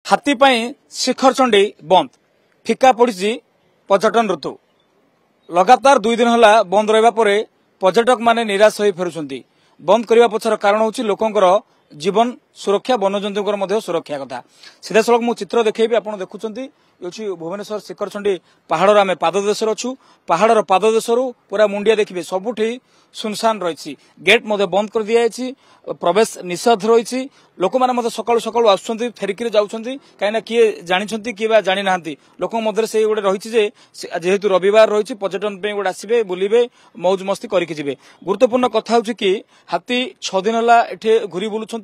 हाथी शिखरचंडी बंद फिका पड़ी पर्यटन ऋतु लगातार 2 दिन है बंद रहा पर्यटक माने निराश हो फेरुंट बंद करने पछर कारण हूँ लोकंर जीवन सुरक्षा वन्यजंतु सुरक्षा कथा सीधा सड़क मु चित्र देखी आप देखुं भुवनेश्वर शिखरचंडी पहाड़ आम पाददेश अच्छु पहाड़ पाददेश पूरा मुंडिया देखिए सबुठी सुनसान रही गेट बंद कर दिखाई प्रवेश निषेध रही लोक मैंने सकालू सकालू आसुँच फेरिकी जाऊँगी कहीं किए जानते किए जानी ना लोक से गोटे रही जेहेतु रविवार रही पर्यटन गोटे आसवे बुलवे मौज मस्ती करके गुरुत्वपूर्ण कथा हूँ कि हाथी 6 दिन है घूरी बुलूं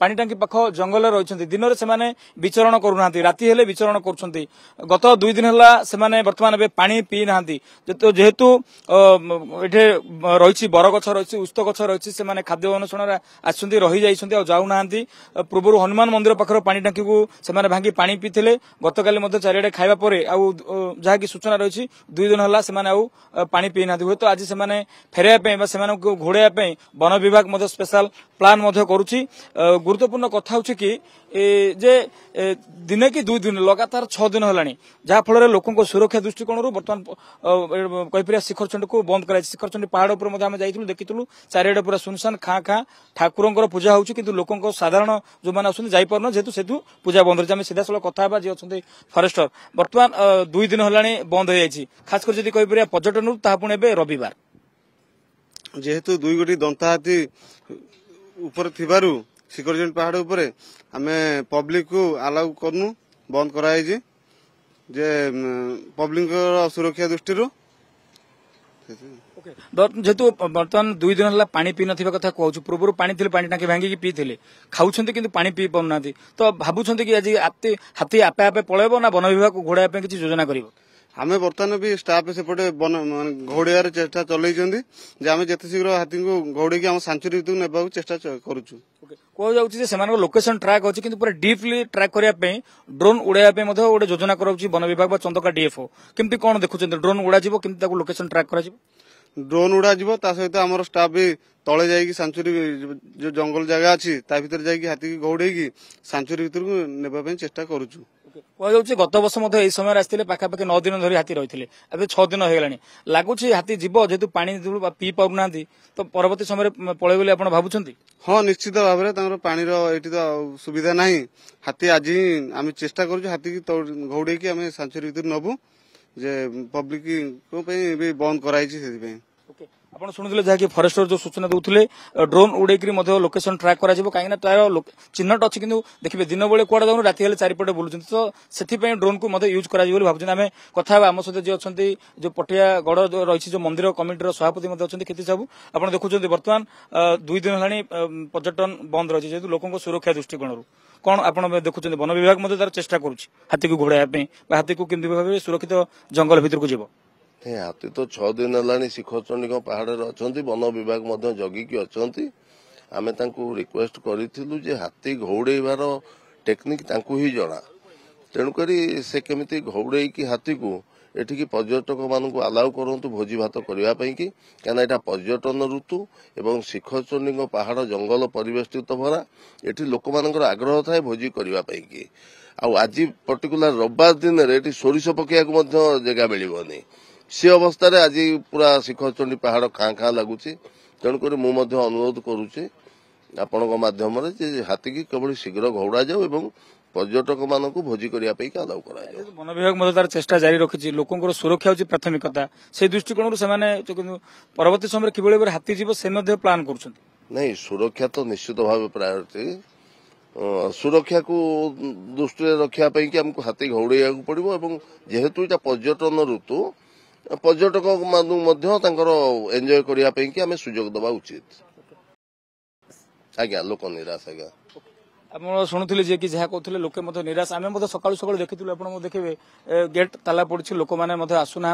पानी टांकी पाख जंगल रही दिन में से विचरण करूना राति हेले विचरण कर गत 2 दिन है बर्तमान पानी पी ना जेहेतु ये रही बरगछ रही उस्त गछ रही से खाद्य अन्वेषण आसुँच रही जाऊना पूर्व हनुमान मंदिर पाखर पानी टांकी को से भांगी पानी पीते गतकाली चारिड़े खाइबा परे जहाँकि सूचना रही 2 दिन है से पानी पी ना हुए तो आज से फेरैया घोड़ाई वन विभाग स्पेशल प्लान करुच्ची गुरुत्वपूर्ण कथा हूँ कि जे दिने कि 2 दिन लगातार 6 दिन है जहाँफल लोकों सुरक्षा दृष्टिकोण बर्तमान कहीपर शिखरचंडी को बंद कर शिखरचंडी पहाड़ उपर जाइलु देखिलु चारिड़े पूरा सुनसान खाँ खाँ ठाकुर पूजा होची किंतु लोकों साधारण जो मैंने आसुँच जापर जेहेतु सेतु पूजा बंद रही सीधा सड़क कथा जी अच्छा फरेस्टर बर्तमान 2 दिन है बंद हो जाए खासकर जब कहीपर पर्यटन पुणी ए रविवार जेहेतु 2 गोटी दंता हाथी ऊपर थिबारु शिखरचंडी पहाड़ उपर आमे पब्लिक को अलाउ करनु बंद कराई जे पब्लिक सुरक्षा दृष्टि जेहेतु बर्तमान 2 दिन है पानी पी ना कथा कहूँ पूर्व पानी पानी टांकी भांगी पीते खाऊँ कि पानी पी पाना तो भावुं कि आज हाथी आपे आपे पलैब ना वन विभाग को घोड़ाई किसी योजना कर आमे बर्तमान भी स्टाफ सेपटे घोड़ार चेष्टा चलते आम जिते शीघ्र हाथी को घोड़े आम सेंचुरी भीतर ने चेष्टा करुचु कह जाऊँ लोकेशन ट्रैक अच्छी कि पूरा डीपली ट्रैक करने ड्रोन उड़ाई गोटे योजना कराऊँ वन विभाग चंदका डीएफओ केमती कौन देखुं ड्रोन उड़ा केमती लोकेशन ट्रैक कर ड्रोन उड़ा सहित आम स्टाफ भी तले जाइए सेंचुरी जो जंगल जगह अच्छी भीतर जाइए हाथी की घोड़े सेंचुरी भीतर को नेबाई चेष्टा करुचु कह गत वर्ष यही समय आसते पाखापाखि 9 दिन धरी हाथी रही है 6 दिन हो लगुच हाथी जीव जेहेतु पानी पी पाना तो परवर्ती समय पलैब बोली आप भावुं हाँ निश्चित भाव में पानी ये तो सुविधा ना हाथी आज ही आम चेष्टा करूँ हाथी की घोड़े आम सेंचुरी भीतर नबू जे पब्लिक भी बंद कराई आप शुणुले जहाँकि फरेस्टर जो सूचना दूसरे ड्रोन उड़े लोकेशन ट्रैक करा कहीं तार चिन्हट अच्छी कि देखिए दिन बेले कौड़ा जाऊँ राति हेल्ले चारिपटे बुलूँ तो से ड्रोन को यूज कर भावुँ आम कथा आम सहित जी अच्छा जो पटियागढ़ जो रही जो मंदिर कमिटर सभापति अच्छा कीर्ति साहू आप देखुं बर्तमान 2 दिन है पर्यटन बंद रही जेहतु लोकों सुरक्षा दृष्टिकोण कौन आप देखुं वन विभाग तार चेष्टा करुच्ची हाथी को घोड़ाई हाथी को केमती भाव सुरक्षित जंगल भीतर को जीव हाथी तो 6 दिन है शिखरचंडी पहाड़ अच्छा वन विभाग जगिकी अच्छा आम रिक्वेस्ट करूँ हाथी घोड़ाइबार टेक्निक ही जना तेणुक से केमी घोड़े हाथी को एठिकी पर्यटक मान अलाउ करूँ भोजी भात करने की क्या यहाँ पर्यटन ऋतु एवं शिखरचंडी पहाड़ जंगल परिवेष्टित भरा ये लोक मान आग्रह थाए भोजी करने की आज पर्टिकुलर रविवार दिन में सोरिष पकड़ जगह मिलनी से अवस्था आज पूरा शिखरचंडी पहाड़ खाँ खाँ लगुच तेणुक मुझे अनुरोध करुचे आपण मध्यम हाथी की केवल शीघ्र घोड़ा जाऊ एवं पर्यटक मान भोजी करने अलाउ कर वन विभाग तार चेष्टा जारी रखी लोकों सुरक्षा हूँ प्राथमिकता से दृष्टिकोण से परवर्ती समय कि हाथी जीव से प्लान कर नहीं सुरक्षा तो निश्चित भाव प्रायोरिटी सुरक्षा को दृष्टि रखापी आमको हाथी घोड़ा पड़ो जेहेतु यहाँ पर्यटन ऋतु पर्यटक मान एंजॉय करने आम सुजोग दबा उचित आज्ञा लोक निराश आज्ञा आप शुणुले जी कि जहाँ कहते लोके निराश आम सकालू सकालू देखी आप देखिए गेट ताला पड़ी लोक मैंने आसुना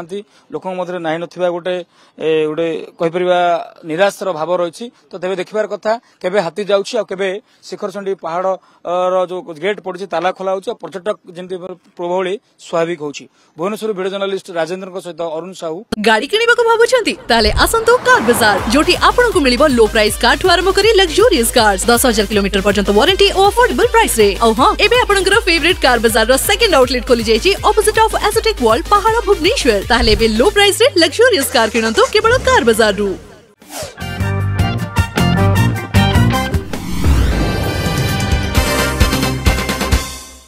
लोक ना गोटे गोटे कहीपर निराशर भाव रही तो तेज देखार कथा केवे हाथी जाऊे शिखरचंडी पहाड़ जो गेट पड़ी ताला खोला हो पर्यटक जमी प्रभावी स्वाभाविक हो भुवनेश्वर भिडियो जर्नालीस्ट राजेन्द्र सहित अरुण साहू गाड़ी किणवा भावुंट आसतु कार बाजार जोटी आपको मिल लो प्राइस कार ठू आरंभ कर लग्जरियस कार्स 10,000 किलोमीटर पर्यंत वारंटी और अफोर्डेबल प्राइस रे। औ हां एबे आपनकर फेवरेट कार बाजार रो सेकंड आउटलेट खोली जायछि ऑपोजिट ऑफ एसोटेक वॉल पहाड़ भुवनेश्वर। ताहले एबे लो प्राइस रे लग्जरियस कार किनंतु केवल कार बाजार रु।